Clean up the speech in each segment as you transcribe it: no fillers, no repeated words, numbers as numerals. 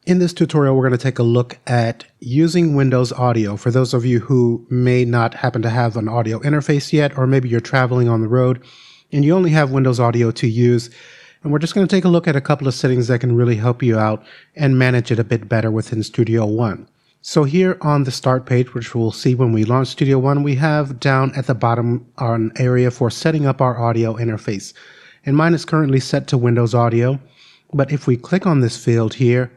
In this tutorial, we're going to take a look at using Windows Audio. For those of you who may not happen to have an audio interface yet, or maybe you're traveling on the road and you only have Windows Audio to use, and we're just going to take a look at a couple of settings that can really help you out and manage it a bit better within Studio One. So here on the start page, which we'll see when we launch Studio One, we have down at the bottom an area for setting up our audio interface. And mine is currently set to Windows Audio, but if we click on this field here,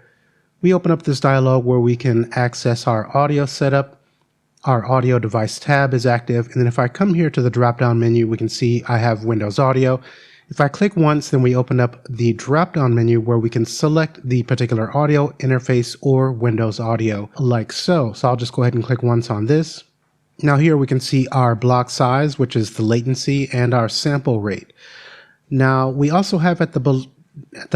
we open up this dialog where we can access our audio setup. Our audio device tab is active. And then if I come here to the drop-down menu, we can see I have Windows Audio. If I click once, then we open up the drop-down menu where we can select the particular audio interface or Windows Audio like so. So I'll just go ahead and click once on this. Now here we can see our block size, which is the latency, and our sample rate. Now we also have at the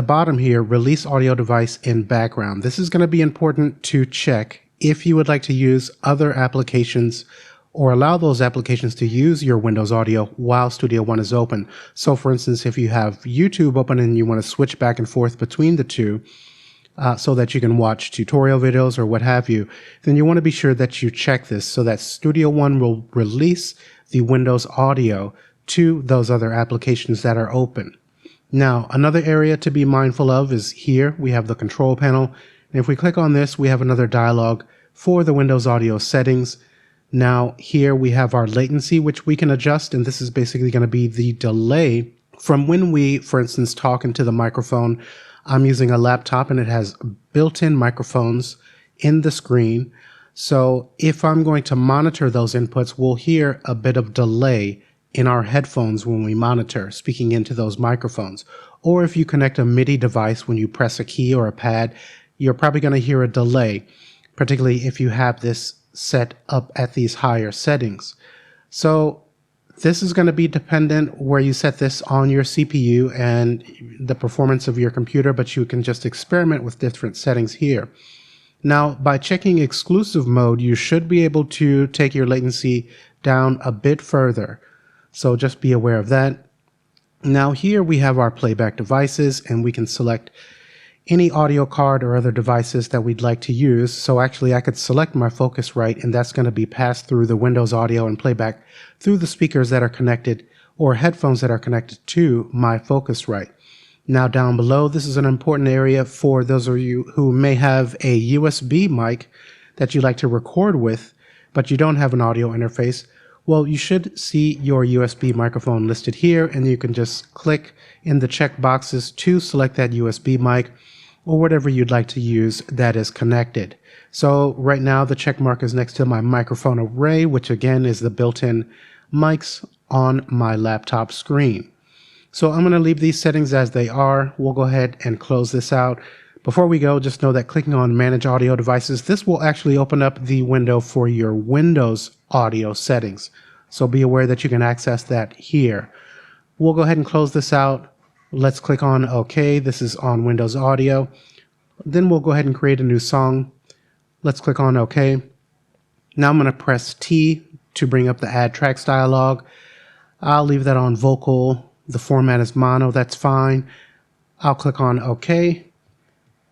bottom here, release audio device in background. This is going to be important to check if you would like to use other applications or allow those applications to use your Windows Audio while Studio One is open. So for instance, if you have YouTube open and you want to switch back and forth between the two so that you can watch tutorial videos or what have you, then you want to be sure that you check this so that Studio One will release the Windows Audio to those other applications that are open. Now, another area to be mindful of is here we have the control panel. And if we click on this, we have another dialog for the Windows Audio settings. Now, here we have our latency, which we can adjust. And this is basically going to be the delay from when we, for instance, talk into the microphone. I'm using a laptop and it has built-in microphones in the screen. So if I'm going to monitor those inputs, we'll hear a bit of delay in our headphones when we monitor, speaking into those microphones. Or if you connect a MIDI device when you press a key or a pad, you're probably going to hear a delay, particularly if you have this set up at these higher settings. So this is going to be dependent where you set this on your CPU and the performance of your computer, but you can just experiment with different settings here. Now, by checking exclusive mode, you should be able to take your latency down a bit further. So just be aware of that. Now here we have our playback devices and we can select any audio card or other devices that we'd like to use. So actually I could select my Focusrite and that's going to be passed through the Windows Audio and playback through the speakers that are connected or headphones that are connected to my Focusrite. Now down below, this is an important area for those of you who may have a USB mic that you like to record with, but you don't have an audio interface. Well, you should see your USB microphone listed here, and you can just click in the check boxes to select that USB mic or whatever you'd like to use that is connected. So right now the check mark is next to my microphone array, which again is the built-in mics on my laptop screen. So I'm going to leave these settings as they are. We'll go ahead and close this out. Before we go, just know that clicking on Manage Audio Devices, this will actually open up the window for your Windows Audio settings. So be aware that you can access that here. We'll go ahead and close this out. Let's click on OK. This is on Windows Audio. Then we'll go ahead and create a new song. Let's click on OK. Now I'm going to press T to bring up the Add Tracks dialog. I'll leave that on vocal. The format is mono. That's fine. I'll click on OK.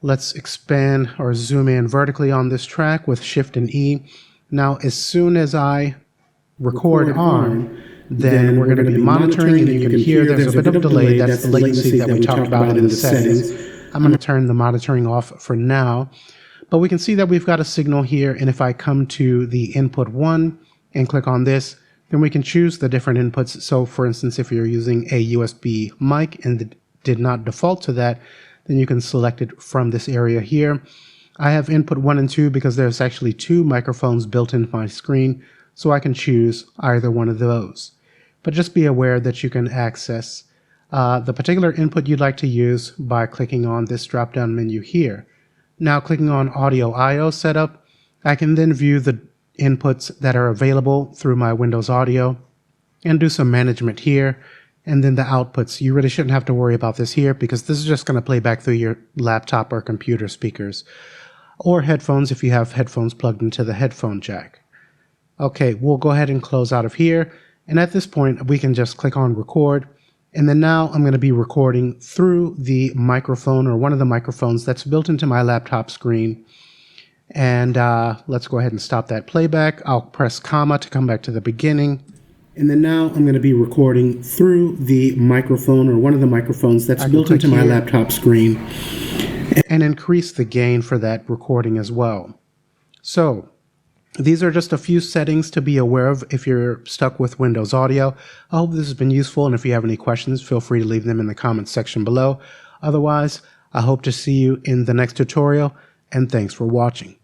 Let's expand or zoom in vertically on this track with Shift and E. Now, as soon as I record on, then we're going to be monitoring, and you can hear there's a bit of delay. That's the latency that we talked about in the settings. I'm going to turn the monitoring off for now, but we can see that we've got a signal here. And if I come to the input 1 and click on this, then we can choose the different inputs. So for instance, if you're using a USB mic and it did not default to that, then you can select it from this area here. I have input 1 and 2 because there's actually 2 microphones built into my screen, so I can choose either one of those. But just be aware that you can access the particular input you'd like to use by clicking on this drop-down menu here. Now clicking on Audio I/O Setup, I can then view the inputs that are available through my Windows Audio and do some management here. And then the outputs, you really shouldn't have to worry about this here because this is just going to play back through your laptop or computer speakers or headphones if you have headphones plugged into the headphone jack. Okay, we'll go ahead and close out of here. And at this point, we can just click on record And then now I'm going to be recording through the microphone or one of the microphones that's built into my laptop screen. And let's go ahead and stop that playback. I'll press comma to come back to the beginning. And then now I'm going to be recording through the microphone or one of the microphones that's built into my laptop screen and increase the gain for that recording as well. So these are just a few settings to be aware of if you're stuck with Windows Audio. I hope this has been useful, and if you have any questions, feel free to leave them in the comments section below. Otherwise, I hope to see you in the next tutorial, and thanks for watching.